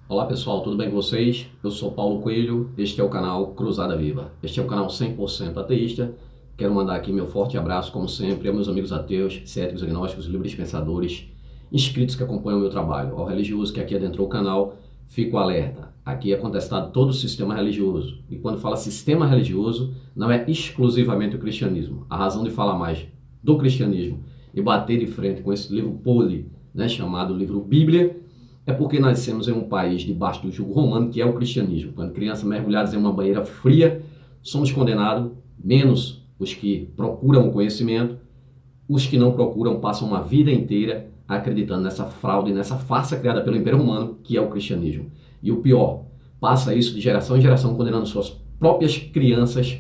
Olá pessoal, tudo bem com vocês? Eu sou Paulo Coelho, este é o canal Cruzada Viva. Este é o canal 100% ateísta. Quero mandar aqui meu forte abraço, como sempre, aos meus amigos ateus, céticos, agnósticos, livres pensadores, inscritos que acompanham o meu trabalho. Ao religioso que aqui adentrou o canal, fico alerta. Aqui é contestado todo o sistema religioso. E quando fala sistema religioso, não é exclusivamente o cristianismo. A razão de falar mais do cristianismo e bater de frente com esse livro podre, chamado livro Bíblia, é porque nascemos em um país debaixo do jugo romano, que é o cristianismo. Quando crianças mergulhadas em uma banheira fria, somos condenados, menos os que procuram o conhecimento. Os que não procuram passam uma vida inteira acreditando nessa fraude, nessa farsa criada pelo Império Romano, que é o cristianismo. E o pior, passa isso de geração em geração, condenando suas próprias crianças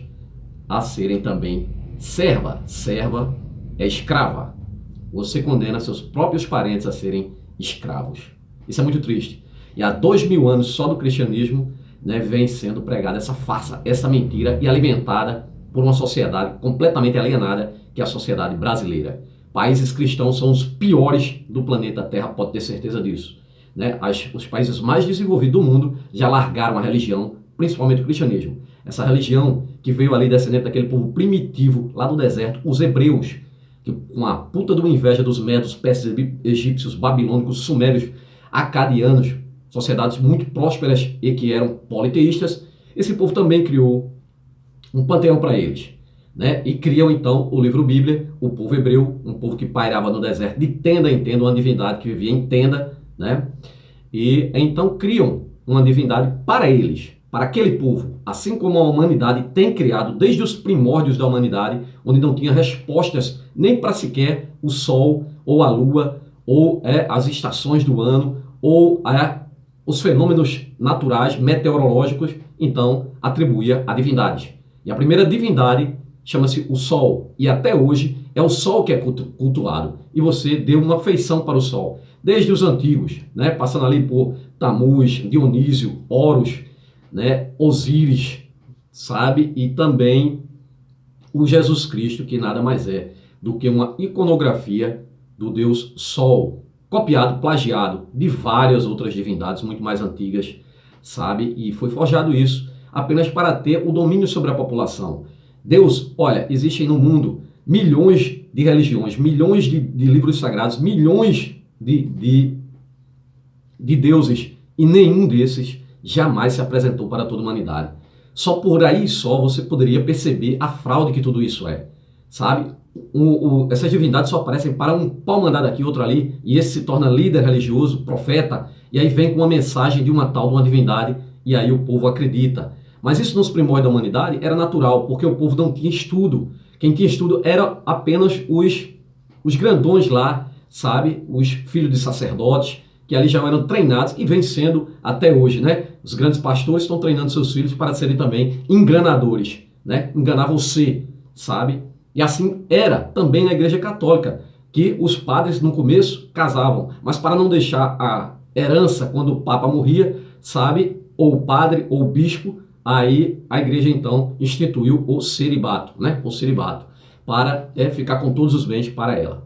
a serem também serva. Serva é escrava. Você condena seus próprios parentes a serem escravos. Isso é muito triste. E há 2000 anos só do cristianismo, vem sendo pregada essa farsa, essa mentira e alimentada por uma sociedade completamente alienada, que é a sociedade brasileira. Países cristãos são os piores do planeta Terra, pode ter certeza disso. Os países mais desenvolvidos do mundo já largaram a religião, principalmente o cristianismo. Essa religião que veio ali descendente daquele povo primitivo lá do deserto, os hebreus, que com a puta de uma inveja dos medos, persas, egípcios, babilônicos, sumérios, acadianos, sociedades muito prósperas e que eram politeístas, esse povo também criou um panteão para eles. E criam então o livro Bíblia, o povo hebreu, um povo que pairava no deserto de tenda em tenda, uma divindade que vivia em tenda, e então criam uma divindade para eles, para aquele povo, assim como a humanidade tem criado desde os primórdios da humanidade, onde não tinha respostas nem para sequer o sol ou a lua, ou as estações do ano, ou os fenômenos naturais, meteorológicos, então atribuía a divindades. E a primeira divindade chama-se o Sol, e até hoje é o Sol que é cultuado, e você deu uma feição para o Sol, desde os antigos, passando ali por Tamuz, Dionísio, Horus, Osíris, sabe? E também o Jesus Cristo, que nada mais é do que uma iconografia do Deus Sol, copiado, plagiado de várias outras divindades muito mais antigas, sabe? E foi forjado isso apenas para ter o domínio sobre a população. Deus, olha, existem no mundo milhões de religiões, milhões de livros sagrados, milhões de deuses, e nenhum desses jamais se apresentou para toda a humanidade. Só por aí só você poderia perceber a fraude que tudo isso é, sabe? Essas divindades só aparecem para um pau mandado aqui, outro ali, e esse se torna líder religioso, profeta, e aí vem com uma mensagem de uma tal de uma divindade, e aí o povo acredita. Mas isso nos primórdios da humanidade era natural, porque o povo não tinha estudo. Quem tinha estudo era apenas os grandões lá, sabe? Os filhos de sacerdotes, que ali já eram treinados e vem sendo até hoje, Os grandes pastores estão treinando seus filhos para serem também enganadores, Enganar você, sabe? E assim era também na Igreja Católica, que os padres no começo casavam, mas para não deixar a herança quando o Papa morria, sabe? Ou o padre ou o bispo, aí a Igreja então instituiu o celibato, O celibato, para ficar com todos os bens para ela.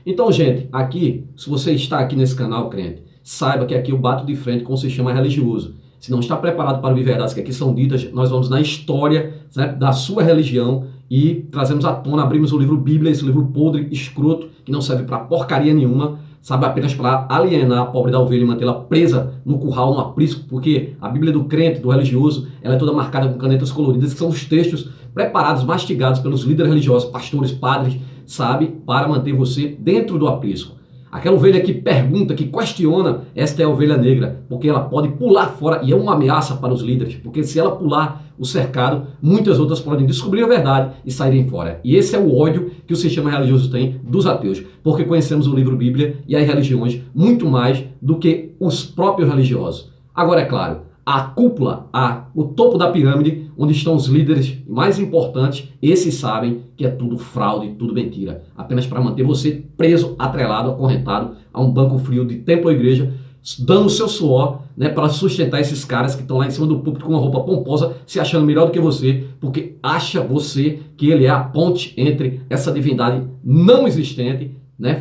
Então, gente, aqui, se você está aqui nesse canal, crente, saiba que aqui eu bato de frente com o sistema religioso. Se não está preparado para ouvir verdades que aqui são ditas, nós vamos na história da sua religião e trazemos à tona, abrimos o livro Bíblia, esse livro podre, escroto, que não serve para porcaria nenhuma, sabe, apenas para alienar a pobre da ovelha e mantê-la presa no curral, no aprisco, porque a Bíblia do crente, do religioso, ela é toda marcada com canetas coloridas, que são os textos preparados, mastigados pelos líderes religiosos, pastores, padres, sabe, para manter você dentro do aprisco. Aquela ovelha que pergunta, que questiona, esta é a ovelha negra, porque ela pode pular fora e é uma ameaça para os líderes, porque se ela pular o cercado, muitas outras podem descobrir a verdade e saírem fora. E esse é o ódio que o sistema religioso tem dos ateus, porque conhecemos o livro Bíblia e as religiões muito mais do que os próprios religiosos. Agora, é claro, a cúpula, o topo da pirâmide, onde estão os líderes mais importantes, esses sabem que é tudo fraude, tudo mentira. Apenas para manter você preso, atrelado, acorrentado a um banco frio de templo ou igreja, dando o seu suor, para sustentar esses caras que estão lá em cima do púlpito com uma roupa pomposa, se achando melhor do que você, porque acha você que ele é a ponte entre essa divindade não existente,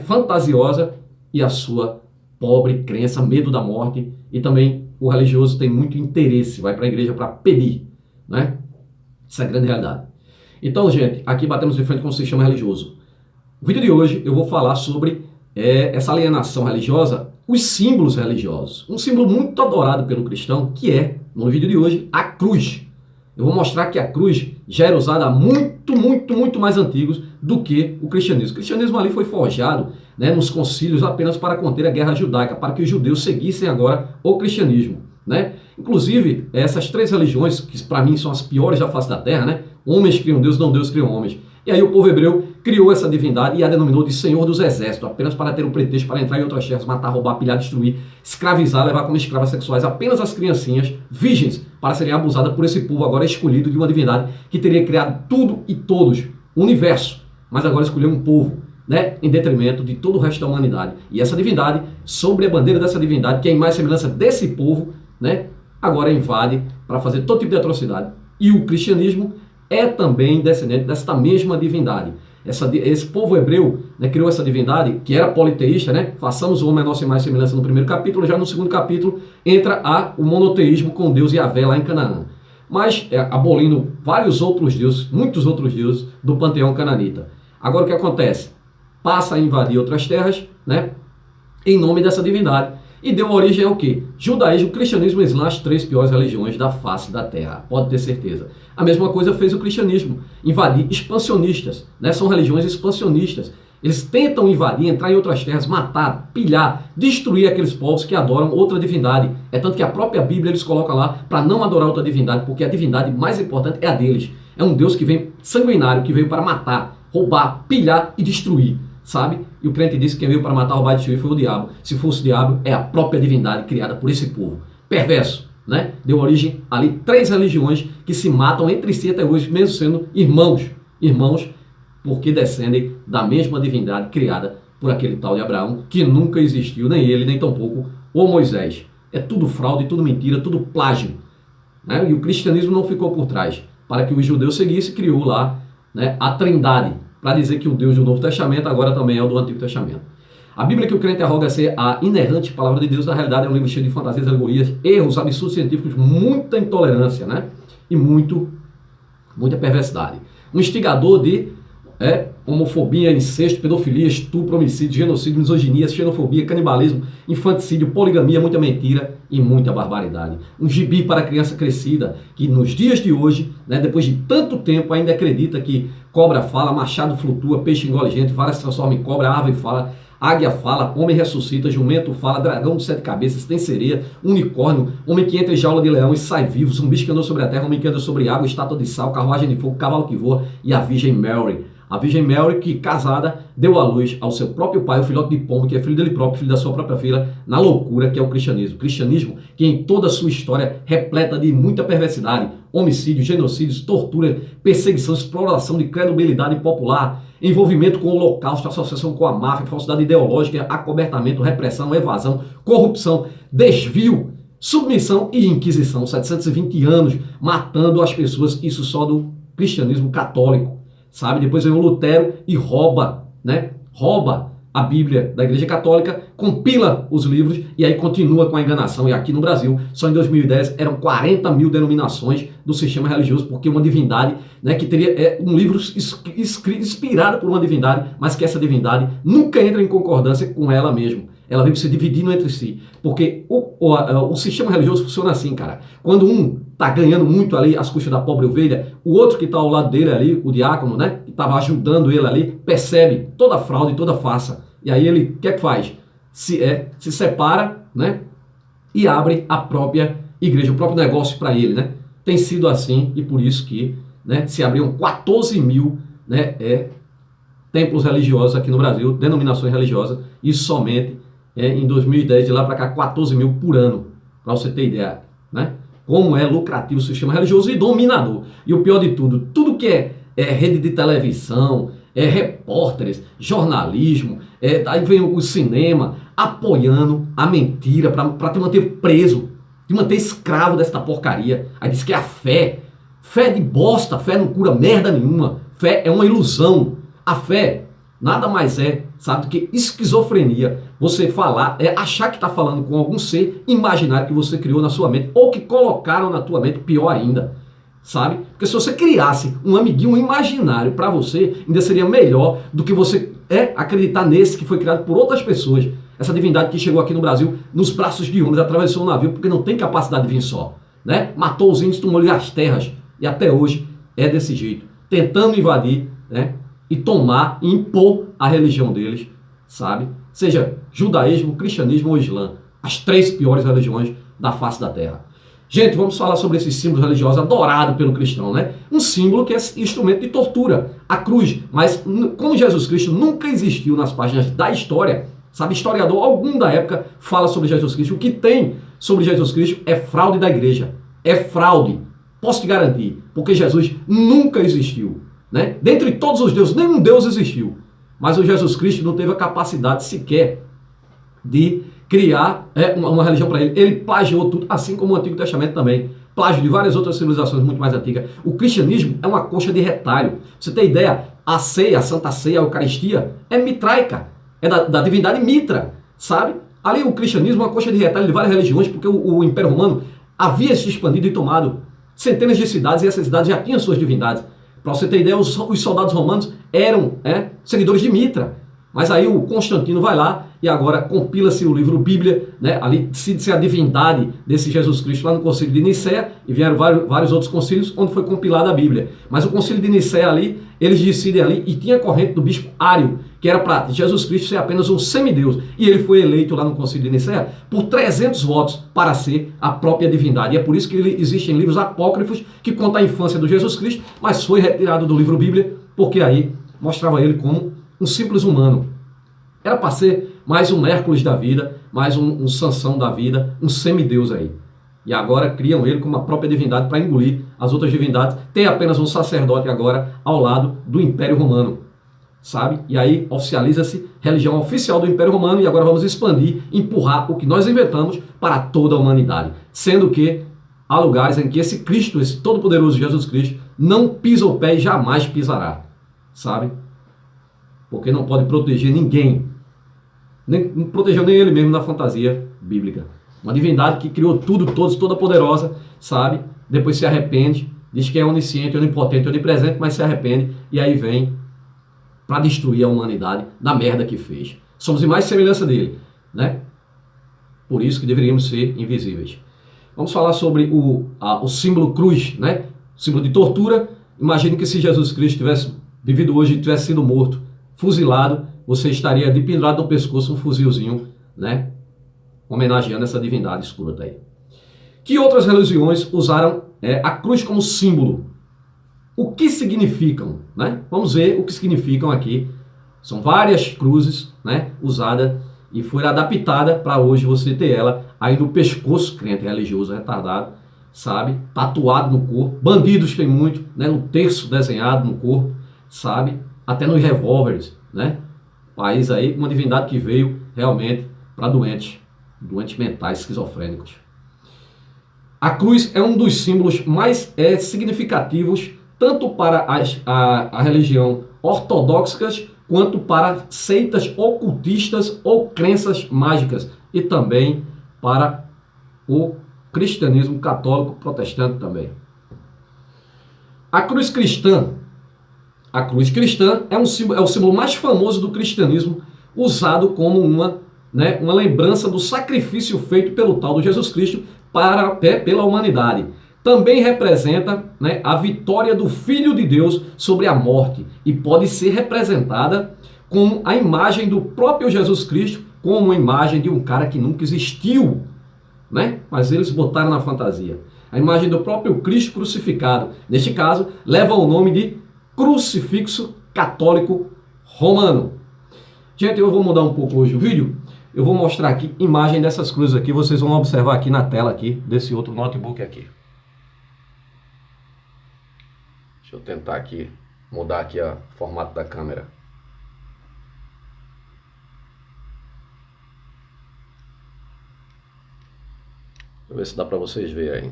fantasiosa, e a sua pobre, crença, medo da morte, e também o religioso tem muito interesse, vai para a igreja para pedir, né? Essa é a grande realidade. Então, gente, aqui batemos de frente com o sistema religioso. No vídeo de hoje eu vou falar sobre essa alienação religiosa, os símbolos religiosos. Um símbolo muito adorado pelo cristão, que é, no vídeo de hoje, a cruz. Eu vou mostrar que a cruz já era usada há muito mais antigos do que o cristianismo. O cristianismo ali foi forjado, né, nos concílios apenas para conter a guerra judaica, para que os judeus seguissem agora o cristianismo, né? Inclusive, essas três religiões, que para mim são as piores da face da terra, né? Homens criam Deus, não Deus criam homens. E aí o povo hebreu criou essa divindade e a denominou de Senhor dos Exércitos, apenas para ter um pretexto para entrar em outras terras, matar, roubar, pilhar, destruir, escravizar, levar como escravas sexuais apenas as criancinhas virgens, para serem abusadas por esse povo agora escolhido de uma divindade que teria criado tudo e todos, o universo, mas agora escolheu um povo, né, em detrimento de todo o resto da humanidade. E essa divindade, sobre a bandeira dessa divindade, que é em mais semelhança desse povo, né, agora invade para fazer todo tipo de atrocidade. E o cristianismo é também descendente desta mesma divindade. Esse povo hebreu, né, criou essa divindade, que era politeísta, né? Façamos o homem a nossa imagem e semelhança no primeiro capítulo, já no segundo capítulo entra o monoteísmo com Deus e Yahvé lá em Canaã. Mas abolindo vários outros deuses, muitos outros deuses do panteão cananita. Agora o que acontece? Passa a invadir outras terras, né, em nome dessa divindade. E deu origem ao quê? Judaísmo, cristianismo e islã, as três piores religiões da face da terra, pode ter certeza. A mesma coisa fez o cristianismo, invadir expansionistas, né? São religiões expansionistas. Eles tentam invadir, entrar em outras terras, matar, pilhar, destruir aqueles povos que adoram outra divindade. É tanto que a própria Bíblia eles colocam lá para não adorar outra divindade, porque a divindade mais importante é a deles. É um Deus que vem sanguinário, que veio para matar, roubar, pilhar e destruir. Sabe? E o crente disse que quem veio para matar, roubar e destruir foi o diabo. Se fosse o diabo, é a própria divindade criada por esse povo. Perverso, né? Deu origem ali três religiões que se matam entre si até hoje, mesmo sendo irmãos. Irmãos, porque descendem da mesma divindade criada por aquele tal de Abraão, que nunca existiu, nem ele, nem tampouco o Moisés. É tudo fraude, tudo mentira, tudo plágio, né? E o cristianismo não ficou por trás. Para que os judeus seguissem, criou lá, né, a Trindade, para dizer que o Deus do Novo Testamento agora também é o do Antigo Testamento. A Bíblia que o crente arroga ser a inerrante palavra de Deus, na realidade é um livro cheio de fantasias, alegorias, erros, absurdos científicos, muita intolerância, né? E muita perversidade. Um instigador de homofobia, incesto, pedofilia, estupro, homicídio, genocídio, misoginia, xenofobia, canibalismo, infanticídio, poligamia, muita mentira e muita barbaridade. Um gibi para criança crescida, que nos dias de hoje, né, depois de tanto tempo, ainda acredita que cobra fala, machado flutua, peixe engole gente, vara se transforma em cobra, árvore fala, águia fala, homem ressuscita, jumento fala, dragão de 7 cabeças, tem sereia, unicórnio, homem que entra em jaula de leão e sai vivo, zumbi que andou sobre a terra, homem que anda sobre água, estátua de sal, carruagem de fogo, cavalo que voa e a Virgem Mary. A Virgem Mary, que casada, deu à luz ao seu próprio pai, o filhote de pombo, que é filho dele próprio, filho da sua própria filha, na loucura que é o cristianismo. O cristianismo que em toda a sua história repleta de muita perversidade, homicídios, genocídios, tortura, perseguição, exploração de credibilidade popular, envolvimento com o holocausto, associação com a máfia, falsidade ideológica, acobertamento, repressão, evasão, corrupção, desvio, submissão e inquisição. 720 anos matando as pessoas, isso só do cristianismo católico. Sabe? Depois vem o Lutero e rouba, né? Rouba a Bíblia da Igreja Católica, compila os livros e aí continua com a enganação. E aqui no Brasil, só em 2010, eram 40 mil denominações do sistema religioso, porque uma divindade, né, que teria um livro inspirado por uma divindade, mas que essa divindade nunca entra em concordância com ela mesma. Ela vive se dividindo entre si. Porque o sistema religioso funciona assim, cara. Quando um está ganhando muito ali às custas da pobre ovelha, o outro que está ao lado dele ali, o diácono, né, que estava ajudando ele ali, percebe toda a fraude, toda a farsa. E aí ele, o que é que faz? Se separa, né, e abre a própria igreja, o próprio negócio para ele, né? Tem sido assim e por isso que, né, se abriam 14 mil, né, templos religiosos aqui no Brasil, denominações religiosas, e somente em 2010, de lá para cá, 14 mil por ano, para você ter ideia, né? Como é lucrativo o sistema religioso e dominador. E o pior de tudo, tudo que é rede de televisão, repórteres, jornalismo, aí vem o cinema apoiando a mentira para te manter preso, te manter escravo desta porcaria. Aí diz que é a fé de bosta, fé não cura merda nenhuma, fé é uma ilusão. A fé nada mais é sabe, do que esquizofrenia. Você falar, achar que está falando com algum ser imaginário que você criou na sua mente, ou que colocaram na tua mente, pior ainda, sabe? Porque se você criasse um amiguinho imaginário para você, ainda seria melhor do que você acreditar nesse que foi criado por outras pessoas. Essa divindade que chegou aqui no Brasil nos braços de homens, atravessou o navio, porque não tem capacidade de vir só, né? Matou os índios, tomou-lhe as terras, e até hoje é desse jeito, tentando invadir, né? E tomar e impor a religião deles, sabe? Seja judaísmo, cristianismo ou islã, as 3 piores religiões da face da terra. Gente, vamos falar sobre esses símbolos religiosos adorados pelo cristão, né? Um símbolo que é instrumento de tortura, a cruz. Mas como Jesus Cristo nunca existiu nas páginas da história, sabe, historiador algum da época fala sobre Jesus Cristo. O que tem sobre Jesus Cristo é fraude da igreja. É fraude. Posso te garantir. Porque Jesus nunca existiu, né? Dentre todos os deuses, nenhum Deus existiu. Mas o Jesus Cristo não teve a capacidade sequer de criar uma religião para ele. Ele plagiou tudo, assim como o Antigo Testamento também. Plágio de várias outras civilizações muito mais antigas. O cristianismo é uma coxa de retalho. Pra você ter ideia, a ceia, a Santa Ceia, a Eucaristia, é mitraica. É da divindade Mitra, sabe? Ali o cristianismo é uma coxa de retalho de várias religiões, porque o Império Romano havia se expandido e tomado centenas de cidades, e essas cidades já tinham suas divindades. Para você ter ideia, os soldados romanos eram seguidores de Mitra. Mas aí o Constantino vai lá e agora compila-se o livro Bíblia, né? Ali decide-se a divindade desse Jesus Cristo lá no concílio de Nicéia, e vieram vários outros concílios onde foi compilada a Bíblia. Mas o concílio de Nicéia ali, eles decidem ali, e tinha a corrente do bispo Ário, que era para Jesus Cristo ser apenas um semideus. E ele foi eleito lá no concílio de Nicéia por 300 votos para ser a própria divindade. E é por isso que existem livros apócrifos que contam a infância do Jesus Cristo, mas foi retirado do livro Bíblia, porque aí mostrava ele como um simples humano. Era para ser mais um Hércules da vida, mais um Sansão da vida, um semideus aí. E agora criam ele como a própria divindade para engolir as outras divindades. Tem apenas um sacerdote agora ao lado do Império Romano, sabe? E aí oficializa-se religião oficial do Império Romano, e agora vamos expandir, empurrar o que nós inventamos para toda a humanidade. Sendo que há lugares em que esse Cristo, esse todo-poderoso Jesus Cristo, não pisa o pé e jamais pisará, sabe? Porque não pode proteger ninguém. Não protegeu nem ele mesmo na fantasia bíblica. Uma divindade que criou tudo, todos, toda poderosa, sabe? Depois se arrepende, diz que é onisciente, onipotente, onipresente, mas se arrepende, e aí vem para destruir a humanidade da merda que fez. Somos imagem e semelhança dele, né? Por isso que deveríamos ser invisíveis. Vamos falar sobre o símbolo cruz, né? Símbolo de tortura. Imagine que se Jesus Cristo tivesse vivido hoje e tivesse sido morto, fuzilado, você estaria de pendurado no pescoço um fuzilzinho, né? Homenageando essa divindade escrota aí. Que outras religiões usaram a cruz como símbolo? O que significam, né? Vamos ver o que significam aqui. São várias cruzes, né? Usadas e foi adaptada para hoje você ter ela aí no pescoço, crente religioso retardado, sabe? Tatuado no corpo. Bandidos tem muito, né? No terço desenhado no corpo, sabe? Até nos revólveres, né? País aí, uma divindade que veio realmente para doentes mentais, esquizofrênicos. A cruz é um dos símbolos mais significativos tanto para a religião ortodoxa quanto para seitas ocultistas ou crenças mágicas, e também para o cristianismo católico protestante também. A cruz cristã é o símbolo mais famoso do cristianismo, usado como uma lembrança do sacrifício feito pelo tal do Jesus Cristo pela humanidade. Também representa, né, a vitória do Filho de Deus sobre a morte, e pode ser representada com a imagem do próprio Jesus Cristo, como uma imagem de um cara que nunca existiu, né? Mas eles botaram na fantasia. A imagem do próprio Cristo crucificado, neste caso, leva o nome de crucifixo católico romano. Gente, eu vou mudar um pouco hoje o vídeo. Eu vou mostrar aqui imagem dessas cruzes aqui. Vocês vão observar aqui na tela aqui desse outro notebook aqui. Deixa eu tentar aqui mudar aqui o formato da câmera. Deixa eu ver se dá para vocês verem aí.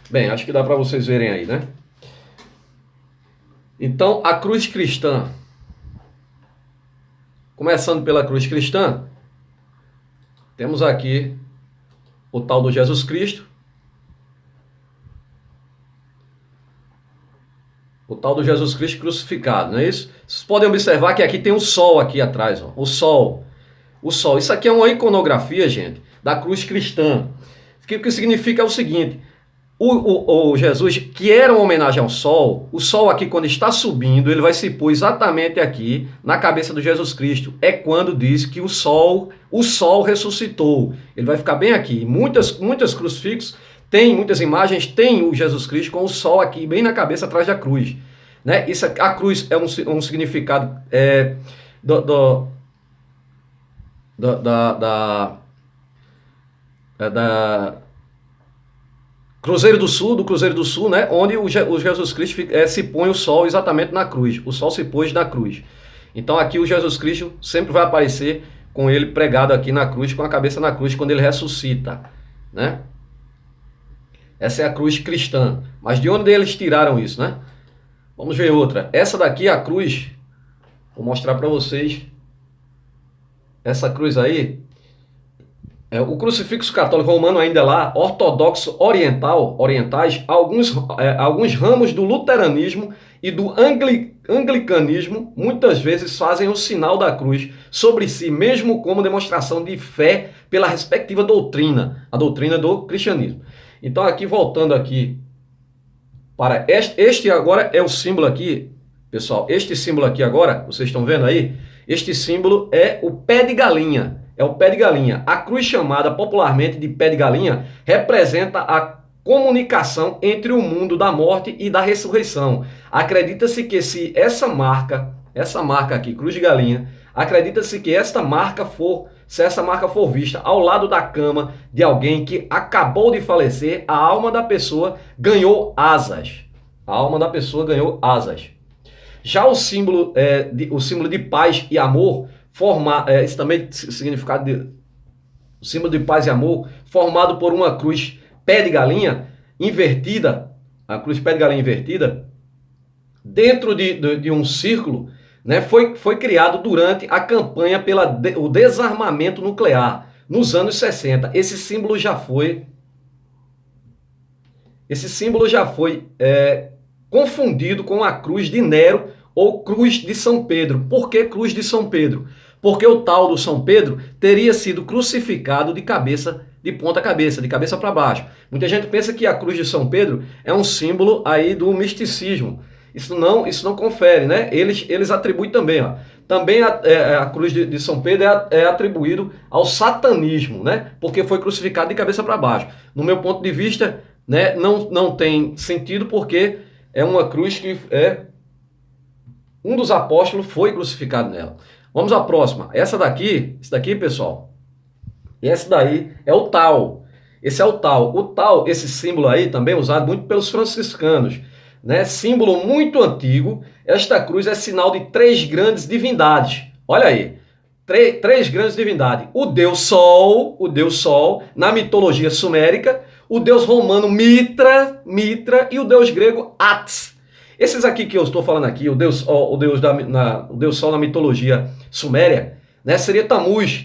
Bem, acho que dá para vocês verem aí, né? Então, a cruz cristã, começando pela cruz cristã, temos aqui o tal do Jesus Cristo, o tal do Jesus Cristo crucificado, não é isso? Vocês podem observar que aqui tem um sol aqui atrás, ó, o sol. O sol. Isso aqui é uma iconografia, gente, da cruz cristã. O que significa é o seguinte: o Jesus, que era uma homenagem ao sol, o sol aqui, quando está subindo, ele vai se pôr exatamente aqui na cabeça do Jesus Cristo. É quando diz que o sol ressuscitou. Ele vai ficar bem aqui. Muitas crucifixos tem, muitas imagens tem o Jesus Cristo com o sol aqui, bem na cabeça, atrás da cruz. Né? Isso, a cruz é um significado da Cruzeiro do Sul, né? Onde o Jesus Cristo se põe o sol exatamente na cruz. O sol se pôs na cruz. Então aqui o Jesus Cristo sempre vai aparecer com ele pregado aqui na cruz, com a cabeça na cruz, quando ele ressuscita, né? Essa é a cruz cristã. Mas de onde eles tiraram isso, né? Vamos ver outra. Essa daqui é a cruz. Vou mostrar para vocês. Essa cruz aí. O crucifixo católico romano ainda lá, ortodoxo orientais, alguns ramos do luteranismo e do anglicanismo muitas vezes fazem o sinal da cruz sobre si, mesmo como demonstração de fé pela respectiva doutrina, a doutrina do cristianismo. Então aqui, voltando aqui para este agora é o símbolo aqui, pessoal, este símbolo aqui agora, vocês estão vendo aí? Este símbolo é o pé de galinha. É o pé de galinha. A cruz, chamada popularmente de pé de galinha, representa a comunicação entre o mundo da morte e da ressurreição. Acredita-se que se essa marca aqui, cruz de galinha, acredita-se que se essa marca for vista ao lado da cama de alguém que acabou de falecer, a alma da pessoa ganhou asas. A alma da pessoa ganhou asas. Já o símbolo de paz e amor, isso também significado o símbolo de paz e amor, formado por uma cruz pé de galinha invertida, a cruz pé de galinha invertida, dentro de um círculo, né, foi criado durante a campanha o desarmamento nuclear, nos anos 60. Esse símbolo já foi confundido com a cruz de Nero ou cruz de São Pedro. Por que cruz de São Pedro? Porque o tal do São Pedro teria sido crucificado de ponta cabeça, de cabeça para baixo. Muita gente pensa que a cruz de São Pedro é um símbolo aí do misticismo. Isso não confere, né? Eles atribuem também, ó. Também a cruz de São Pedro é atribuído ao satanismo, né? Porque foi crucificado de cabeça para baixo. No meu ponto de vista, né, não tem sentido, porque é uma cruz que um dos apóstolos foi crucificado nela. Vamos à próxima. Essa daqui, pessoal, esse daí é o tal. Esse é o tal. O tal, esse símbolo aí, também usado muito pelos franciscanos, né? Símbolo muito antigo. Esta cruz é sinal de três grandes divindades. Olha aí. Três grandes divindades. O Deus Sol, na mitologia sumérica, o Deus romano Mitra e o Deus grego Atis. Esses aqui que eu estou falando aqui, o Deus Sol na mitologia suméria, né, seria Tamuz,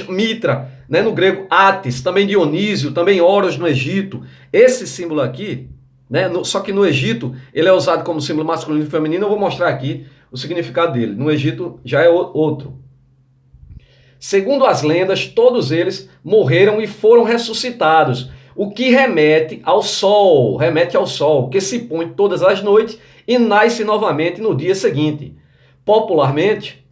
Mitra, né, no grego Atis, também Dionísio, também Horus no Egito. Esse símbolo aqui, né, só que no Egito ele é usado como símbolo masculino e feminino. Eu vou mostrar aqui o significado dele. No Egito já é outro. Segundo as lendas, todos eles morreram e foram ressuscitados, o que remete ao sol, que se põe todas as noites e nasce novamente no dia seguinte. Popularmente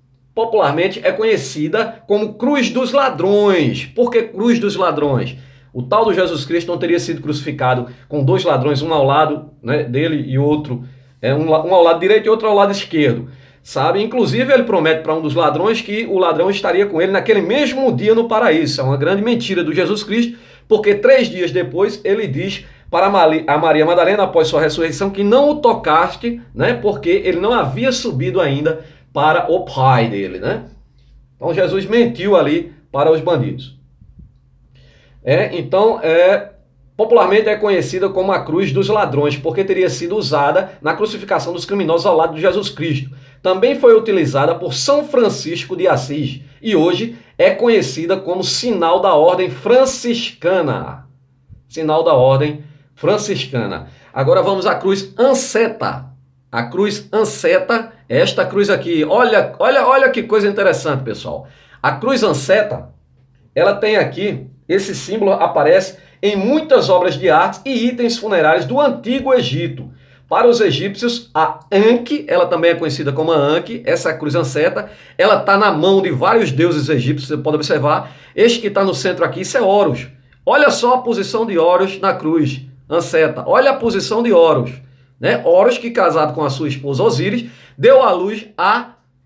é conhecida como Cruz dos Ladrões. Por que Cruz dos Ladrões? O tal do Jesus Cristo não teria sido crucificado com dois ladrões, um ao lado, né, dele e outro, um ao lado direito e outro ao lado esquerdo. Sabe? Inclusive ele promete para um dos ladrões que o ladrão estaria com ele naquele mesmo dia no paraíso. É uma grande mentira do Jesus Cristo, porque 3 dias depois ele diz para a Maria Madalena, após sua ressurreição, que não o tocaste, né? Porque ele não havia subido ainda para o Pai dele, né? Então Jesus mentiu ali para os bandidos. Então Popularmente é conhecida como a cruz dos ladrões, porque teria sido usada na crucificação dos criminosos ao lado de Jesus Cristo. Também foi utilizada por São Francisco de Assis e hoje é conhecida como sinal da ordem franciscana. Sinal da ordem franciscana. Agora vamos à cruz anceta. A cruz anceta, esta cruz aqui. Olha que coisa interessante, pessoal. A cruz anceta, ela tem aqui, esse símbolo aparece em muitas obras de arte e itens funerários do Antigo Egito. Para os egípcios, a Anque, ela também é conhecida como a Anque, essa cruz anceta, ela está na mão de vários deuses egípcios, você pode observar. Este que está no centro aqui, isso é Horus. Olha só a posição de Horus na cruz anceta. Olha a posição de Horus. Né? Horus, que casado com a sua esposa Osíris, deu à luz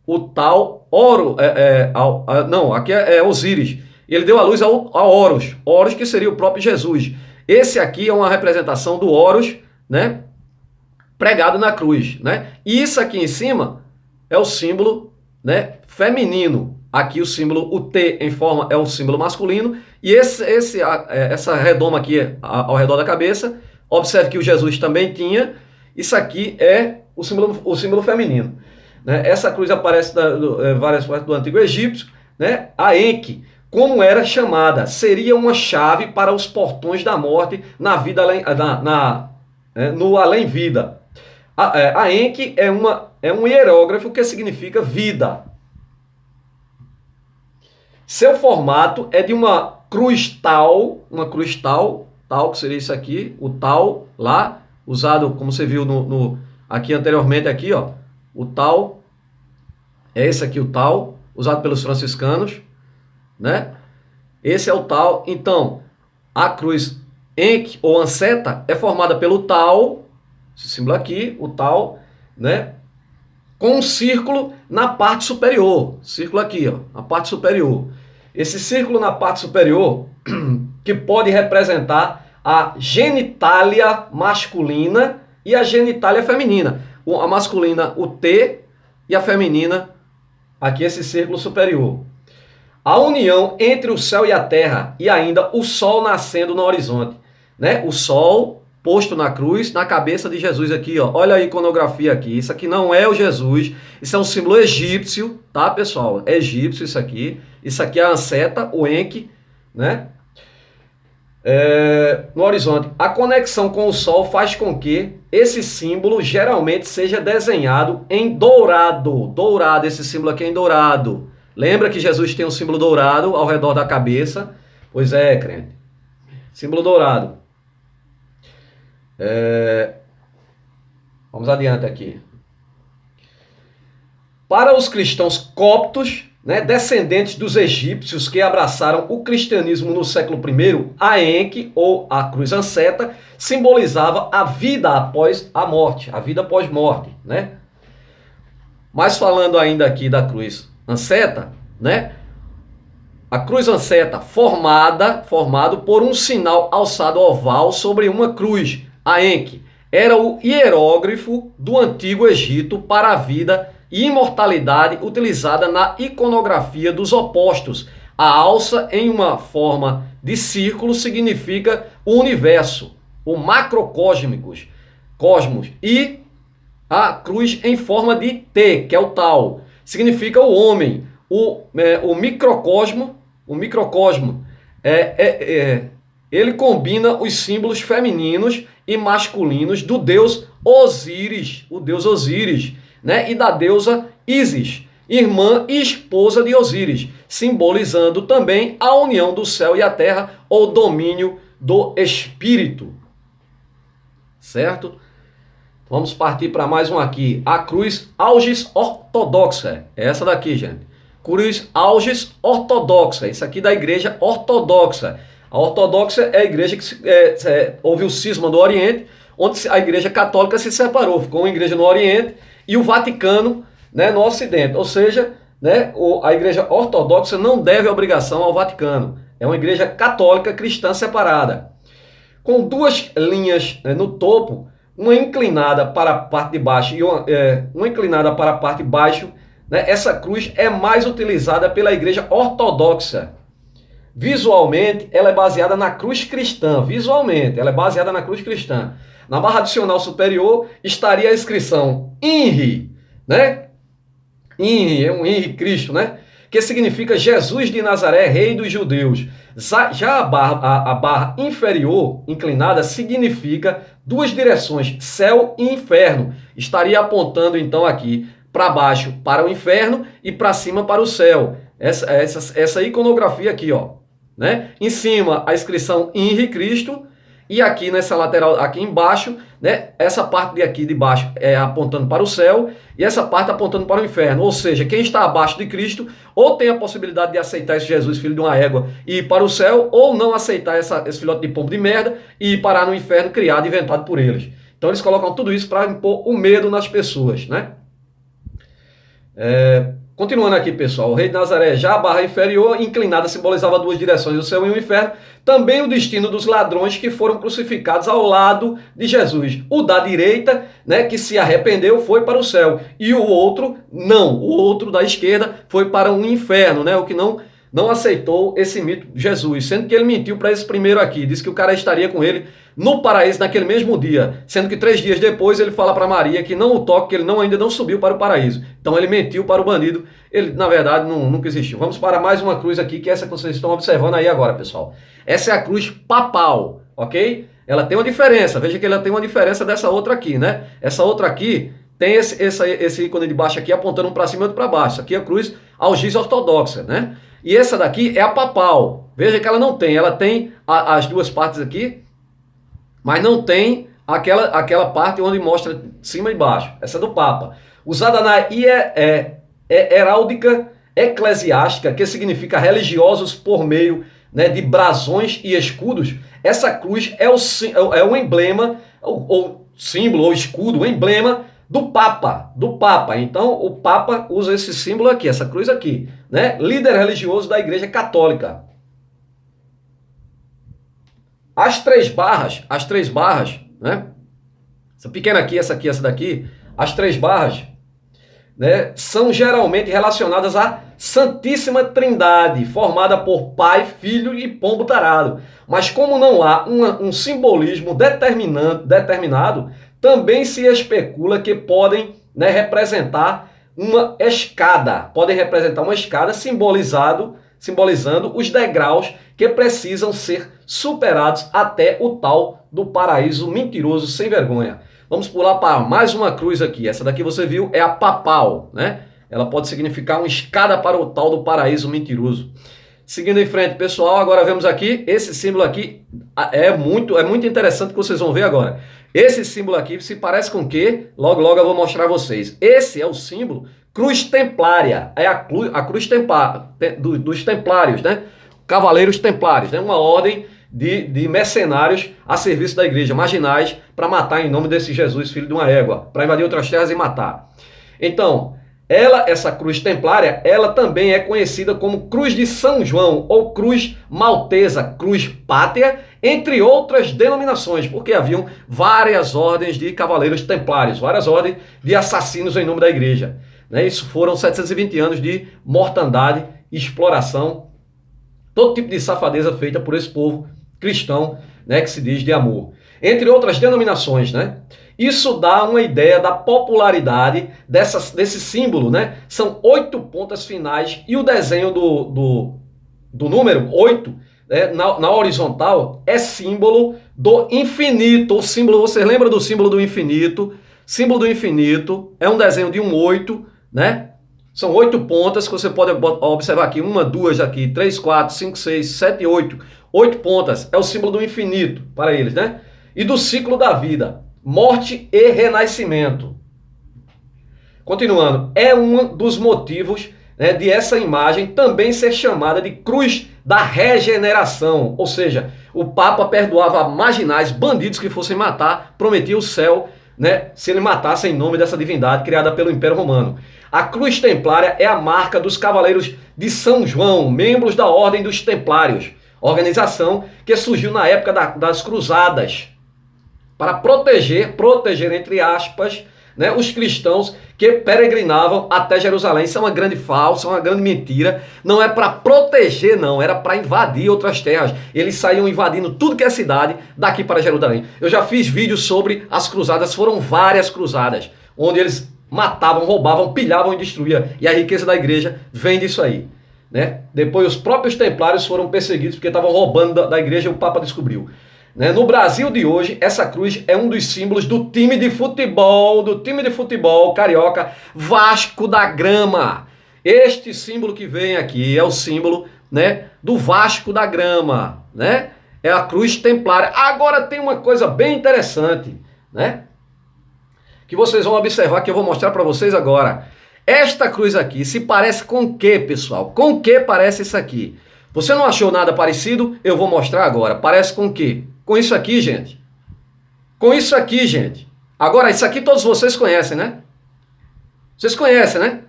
o tal aqui é Osíris. Ele deu à luz a Horus. Horus, que seria o próprio Jesus. Esse aqui é uma representação do Horus, né? Pregado na cruz, né? E isso aqui em cima é o símbolo, né, feminino. Aqui o símbolo, o T em forma, é o símbolo masculino. E essa redoma aqui ao redor da cabeça, observe que o Jesus também tinha. Isso aqui é o símbolo feminino. Né? Essa cruz aparece em várias partes do Antigo Egito. Né? A Enki, como era chamada, seria uma chave para os portões da morte na vida no além-vida. A Enki é um hierógrafo que significa vida. Seu formato é de uma cruz tal, que seria isso aqui, o tal lá, usado, como você viu aqui anteriormente, aqui, ó, o tal, é esse aqui o tal, usado pelos franciscanos, né? Esse é o tal. Então, a cruz Enki ou anceta é formada pelo tal, esse símbolo aqui, o tal, né? Com um círculo na parte superior. Círculo aqui, ó, na parte superior. Esse círculo na parte superior, que pode representar a genitália masculina e a genitália feminina. A masculina, o T, e a feminina, aqui esse círculo superior. A união entre o céu e a terra e ainda o sol nascendo no horizonte. Né? O sol posto na cruz, na cabeça de Jesus aqui, ó. Olha a iconografia aqui. Isso aqui não é o Jesus, isso é um símbolo egípcio, tá, pessoal? É egípcio isso aqui. Isso aqui é a anceta, o Enki, né? No horizonte. A conexão com o sol faz com que esse símbolo geralmente seja desenhado em dourado. Dourado, esse símbolo aqui é em dourado. Lembra que Jesus tem um símbolo dourado ao redor da cabeça? Pois é, crente. Símbolo dourado. Vamos adiante aqui. Para os cristãos coptos, né, descendentes dos egípcios que abraçaram o cristianismo no século I, a Enki, ou a cruz anceta, simbolizava a vida após a morte, a vida pós-morte, né? Mas falando ainda aqui da cruz anceta, né? A cruz anceta formado por um sinal alçado oval sobre uma cruz, a Enki, era o hierógrafo do Antigo Egito para a vida e imortalidade utilizada na iconografia dos opostos. A alça em uma forma de círculo significa o universo, o macrocosmos, e a cruz em forma de T, que é o tal, significa o homem, o microcosmo, ele combina os símbolos femininos e masculinos do deus Osíris, o deus Osíris, né, e da deusa Ísis, irmã e esposa de Osíris, simbolizando também a união do céu e a terra, ou domínio do espírito. Certo? Vamos partir para mais um aqui. A cruz Algis ortodoxa. É essa daqui, gente. Cruz Algis ortodoxa. Isso aqui da igreja ortodoxa. A ortodoxa é a igreja que houve o cisma do Oriente, onde a igreja católica se separou. Ficou uma igreja no Oriente e o Vaticano, né, no Ocidente. Ou seja, né, a igreja ortodoxa não deve obrigação ao Vaticano. É uma igreja católica cristã separada. Com duas linhas no topo, uma inclinada para a parte de baixo e uma inclinada para a parte de baixo, né, essa cruz é mais utilizada pela igreja ortodoxa. visualmente, ela é baseada na cruz cristã. Visualmente, ela é baseada na cruz cristã. Na barra adicional superior estaria a inscrição INRI, né? INRI, é um INRI Cristo, né? Que significa Jesus de Nazaré, Rei dos Judeus. Já a barra inferior, inclinada, significa duas direções, céu e inferno. Estaria apontando então aqui para baixo para o inferno e para cima para o céu. Essa iconografia aqui, ó, né? Em cima a inscrição INRI Cristo. E aqui nessa lateral, aqui embaixo, né, essa parte de aqui de baixo é apontando para o céu e essa parte apontando para o inferno. Ou seja, quem está abaixo de Cristo ou tem a possibilidade de aceitar esse Jesus, filho de uma égua, e ir para o céu, ou não aceitar esse filhote de pombo de merda e ir parar no inferno criado e inventado por eles. Então eles colocam tudo isso para impor o medo nas pessoas, né? Continuando aqui, pessoal, o rei de Nazaré, já a barra inferior, inclinada, simbolizava duas direções, o céu e o inferno. Também o destino dos ladrões que foram crucificados ao lado de Jesus. O da direita, né, que se arrependeu, foi para o céu. E o outro, não. O outro da esquerda foi para o inferno, né, o que não aceitou esse mito de Jesus. Sendo que ele mentiu para esse primeiro aqui. Disse que o cara estaria com ele no paraíso naquele mesmo dia. Sendo que 3 dias depois ele fala para Maria que não o toque, que ele ainda não subiu para o paraíso. Então ele mentiu para o bandido. Ele, na verdade, nunca existiu. Vamos para mais uma cruz aqui, que é essa que vocês estão observando aí agora, pessoal. Essa é a cruz papal, ok? Ela tem uma diferença. Veja que ela tem uma diferença dessa outra aqui, né? Essa outra aqui tem esse ícone de baixo aqui apontando um para cima e outro para baixo. Isso aqui é a cruz algiz ortodoxa, né? E essa daqui é a papal. Veja que ela não tem. Ela tem as duas partes aqui, mas não tem aquela parte onde mostra cima e baixo. Essa é do Papa. Usada na heráldica eclesiástica, que significa religiosos por meio, né, de brasões e escudos. Essa cruz é o emblema, ou símbolo, ou escudo, o emblema do Papa. Então o Papa usa esse símbolo aqui, essa cruz aqui, né? Líder religioso da Igreja Católica. As três barras, né? Essa pequena aqui, essa daqui, as 3 barras, né, são geralmente relacionadas à Santíssima Trindade, formada por Pai, Filho e Pombo Tarado. Mas como não há um simbolismo determinado, também se especula que podem, né, representar uma escada. Podem representar uma escada simbolizando os degraus que precisam ser superados até o tal do paraíso mentiroso sem vergonha. Vamos pular para mais uma cruz aqui. Essa daqui você viu é a papal, né? Ela pode significar uma escada para o tal do paraíso mentiroso. Seguindo em frente, pessoal, agora vemos aqui, esse símbolo aqui é muito interessante que vocês vão ver agora. Esse símbolo aqui se parece com o quê? Logo eu vou mostrar a vocês. Esse é o símbolo cruz templária, é a cruz dos templários, né? Cavaleiros templários, né? Uma ordem de mercenários a serviço da igreja, marginais, para matar em nome desse Jesus, filho de uma égua, para invadir outras terras e matar. Então, essa cruz templária, ela também é conhecida como Cruz de São João, ou Cruz Maltesa, Cruz Pátria, entre outras denominações, porque haviam várias ordens de cavaleiros templários, várias ordens de assassinos em nome da igreja. Né? Isso foram 720 anos de mortandade, exploração, todo tipo de safadeza feita por esse povo cristão, né, que se diz de amor. Entre outras denominações, né? Isso dá uma ideia da popularidade desse símbolo, né? São 8 pontas finais e o desenho do número 8, né, na horizontal é símbolo do infinito. O símbolo, você lembra do símbolo do infinito? Símbolo do infinito é um desenho de um 8, né? São 8 pontas que você pode observar aqui. 1, 2 aqui, 3, 4, 5, 6, 7, 8. 8 pontas é o símbolo do infinito para eles, né? E do ciclo da vida, morte e renascimento. Continuando, é um dos motivos, né, de essa imagem também ser chamada de cruz da regeneração. Ou seja, o Papa perdoava marginais, bandidos que fossem matar, prometia o céu, né, se ele matasse em nome dessa divindade criada pelo Império Romano. A cruz templária é a marca dos Cavaleiros de São João, membros da Ordem dos Templários, organização que surgiu na época das Cruzadas, para proteger, entre aspas, né, os cristãos que peregrinavam até Jerusalém. Isso é uma grande falsa, uma grande mentira. Não é para proteger, não, era para invadir outras terras. Eles saíam invadindo tudo que é cidade daqui para Jerusalém. Eu já fiz vídeos sobre as cruzadas, foram várias cruzadas, onde eles matavam, roubavam, pilhavam e destruíam. E a riqueza da igreja vem disso aí, né? Depois os próprios templários foram perseguidos porque estavam roubando da igreja e o Papa descobriu. Né? No Brasil de hoje, essa cruz é um dos símbolos do time de futebol carioca Vasco da Gama. Este símbolo que vem aqui é o símbolo, né, do Vasco da Gama, né? É a cruz templária. Agora tem uma coisa bem interessante, né, que vocês vão observar, que eu vou mostrar para vocês agora. Esta cruz aqui se parece com o que, pessoal? Com o que parece isso aqui? Você não achou nada parecido? Eu vou mostrar agora. Parece com o quê? Com isso aqui, gente. Com isso aqui, gente. Agora, isso aqui todos vocês conhecem, né? Vocês conhecem, né?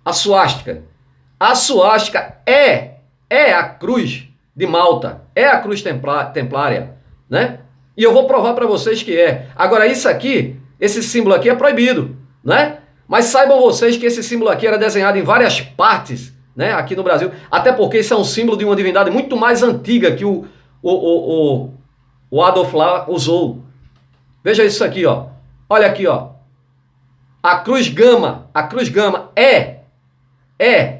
A suástica. A suástica é a cruz de Malta. É a cruz templária, né? E eu vou provar para vocês que é. Agora, isso aqui, esse símbolo aqui é proibido, né? Mas saibam vocês que esse símbolo aqui era desenhado em várias partes, né, aqui no Brasil. Até porque isso é um símbolo de uma divindade muito mais antiga que o Adolf lá usou. Veja isso aqui, ó. Olha aqui, ó. A cruz gama é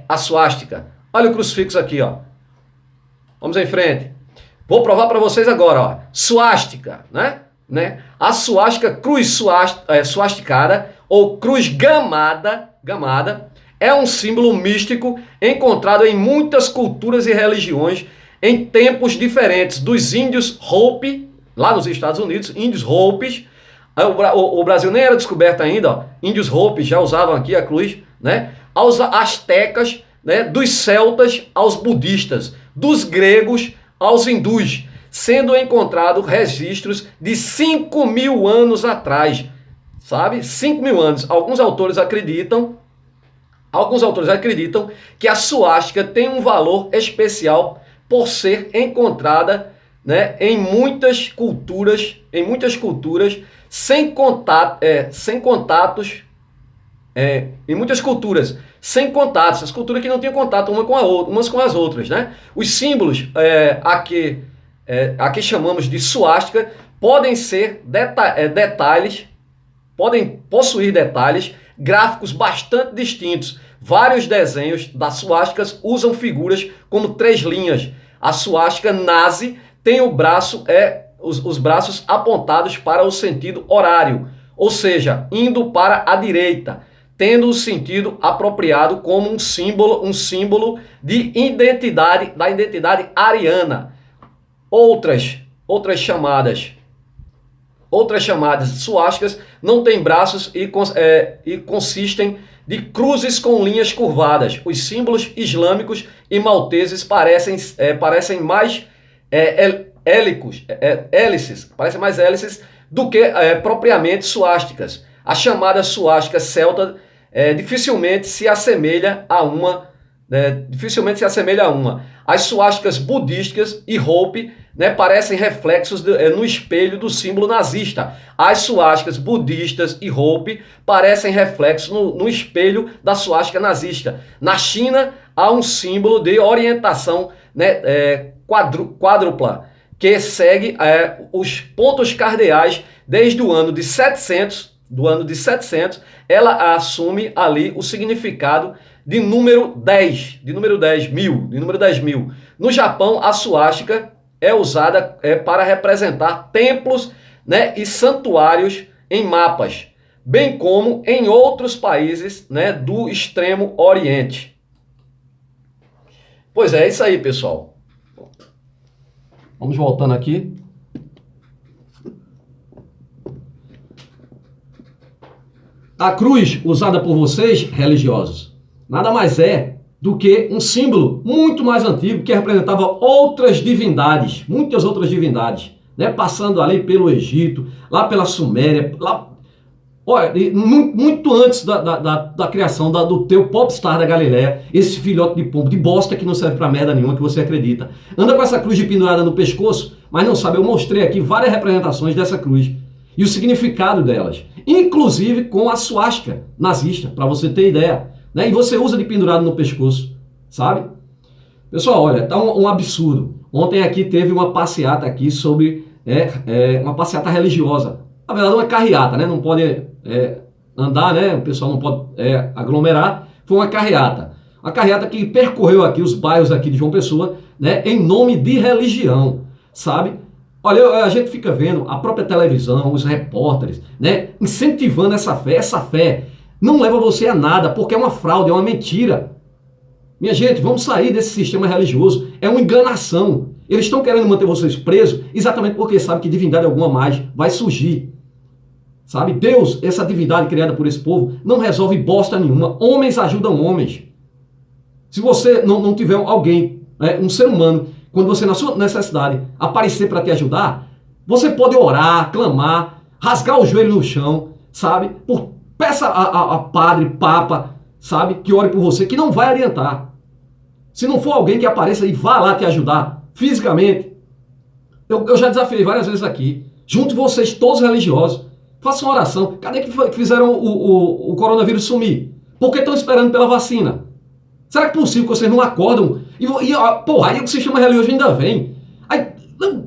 a suástica. Olha o crucifixo aqui, ó. Vamos em frente. Vou provar para vocês agora, ó. Suástica, né? A suástica, cruz suásticada ou cruz gamada, é um símbolo místico encontrado em muitas culturas e religiões em tempos diferentes, dos índios Hopi, lá nos Estados Unidos, índios Hopis. O Brasil nem era descoberto ainda, ó. Índios Hopis já usavam aqui a cruz, né? Aos astecas, né? Dos celtas aos budistas, dos gregos aos hindus, sendo encontrados registros de 5.000 anos atrás, sabe? 5.000 anos. Alguns autores acreditam que a suástica tem um valor especial por ser encontrada, né, em muitas culturas, sem contatos, em muitas culturas, sem contatos, as culturas que não tinham contato umas com as outras, né? Os símbolos aqui chamamos de suástica podem ser podem possuir detalhes gráficos bastante distintos. Vários desenhos das suásticas usam figuras como 3 linhas. A suástica nazi tem os braços apontados para o sentido horário, ou seja, indo para a direita, tendo o sentido apropriado como um símbolo de identidade, da identidade ariana. Outras chamadas suásticas não têm braços e consistem de cruzes com linhas curvadas. Os símbolos islâmicos e malteses parecem mais hélices do que propriamente suásticas. A chamada suástica celta dificilmente se assemelha a uma. As suásticas budistas e Hopi, né, parecem reflexos no espelho do símbolo nazista. As suásticas budistas e Hopi parecem reflexos no espelho da suástica nazista. Na China, há um símbolo de orientação, né, quádrupla, que segue os pontos cardeais desde o ano de 700. Ela assume ali o significado de número 10 mil. No Japão, a suástica é usada para representar templos, né, e santuários em mapas, bem como em outros países, né, do Extremo Oriente. Pois é isso aí, pessoal. Vamos voltando aqui. A cruz usada por vocês, religiosos, nada mais é do que um símbolo muito mais antigo que representava outras divindades, muitas outras divindades, né? Passando ali pelo Egito, lá pela Suméria, olha, muito antes da criação do teu popstar da Galileia, esse filhote de pombo, de bosta que não serve pra merda nenhuma, que você acredita. Anda com essa cruz de pendurada no pescoço, mas não sabe, eu mostrei aqui várias representações dessa cruz. e o significado delas, inclusive com a suástica nazista, para você ter ideia, né? E você usa de pendurado no pescoço, sabe? Pessoal, olha, tá um absurdo. Ontem aqui teve uma passeata aqui sobre uma passeata religiosa. Na verdade, uma carreata, né? Não pode andar, né? O pessoal não pode aglomerar. Foi uma carreata. Uma carreata que percorreu aqui os bairros aqui de João Pessoa, né? Em nome de religião, sabe? Olha, a gente fica vendo a própria televisão, os repórteres, né? Incentivando essa fé. Essa fé não leva você a nada, porque é uma fraude, é uma mentira. Minha gente, vamos sair desse sistema religioso. É uma enganação. Eles estão querendo manter vocês presos exatamente porque sabem que divindade alguma mais vai surgir. Sabe? Deus, essa divindade criada por esse povo, não resolve bosta nenhuma. Homens ajudam homens. Se você não tiver alguém, um ser humano, quando você na sua necessidade aparecer para te ajudar, você pode orar, clamar, rasgar o joelho no chão, sabe? Peça a padre, papa, sabe? Que ore por você, que não vai adiantar. Se não for alguém que apareça e vá lá te ajudar fisicamente, eu já desafiei várias vezes aqui, junto vocês, todos religiosos, façam uma oração. Cadê que fizeram o coronavírus sumir? Por que estão esperando pela vacina? Será que é possível que vocês não acordam? Porra, aí o que se chama religioso ainda vem. Aí,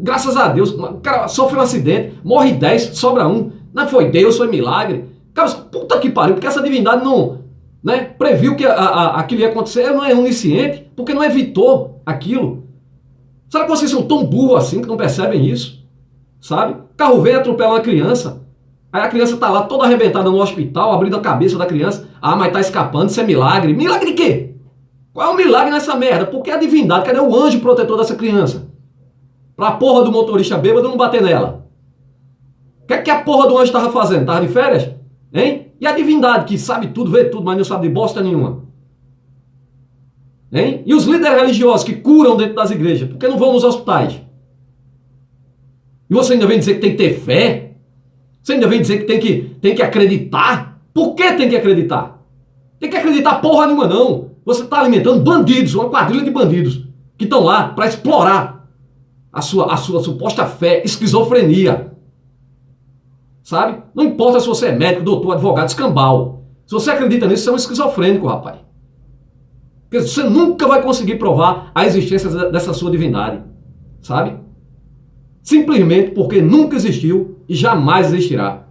graças a Deus, o cara sofre um acidente, morre 10, sobra um. Não foi Deus, foi milagre. Cara, puta que pariu, porque essa divindade não... Né, previu que aquilo ia acontecer, ele não é onisciente, porque não evitou aquilo. Será que vocês são tão burros assim que não percebem isso? Sabe? Carro vem atropela uma criança, aí a criança tá lá toda arrebentada no hospital, abrindo a cabeça da criança, mas tá escapando, isso é milagre. Milagre de quê? Qual é o milagre nessa merda? Porque a divindade, cadê o anjo protetor dessa criança? Pra porra do motorista bêbado não bater nela. O que a porra do anjo tava fazendo? Tava de férias? Hein? E a divindade, que sabe tudo, vê tudo, mas não sabe de bosta nenhuma? Hein? E os líderes religiosos que curam dentro das igrejas, por que não vão nos hospitais? E você ainda vem dizer que tem que ter fé? Você ainda vem dizer que tem que acreditar? Por que tem que acreditar? Tem que acreditar porra nenhuma não. Você está alimentando bandidos, uma quadrilha de bandidos, que estão lá para explorar a sua suposta fé, esquizofrenia. Sabe? Não importa se você é médico, doutor, advogado, escambau. Se você acredita nisso, você é um esquizofrênico, rapaz. Porque você nunca vai conseguir provar a existência dessa sua divindade. Sabe? Simplesmente porque nunca existiu e jamais existirá.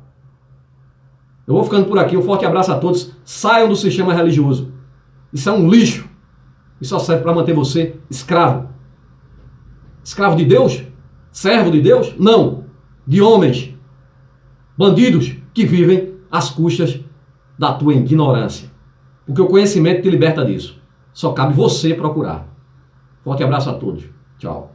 Eu vou ficando por aqui. Um forte abraço a todos. Saiam do sistema religioso. Isso é um lixo. Isso só serve para manter você escravo. Escravo de Deus? Servo de Deus? Não. De homens. Bandidos que vivem às custas da tua ignorância. Porque o conhecimento te liberta disso. Só cabe você procurar. Forte abraço a todos. Tchau.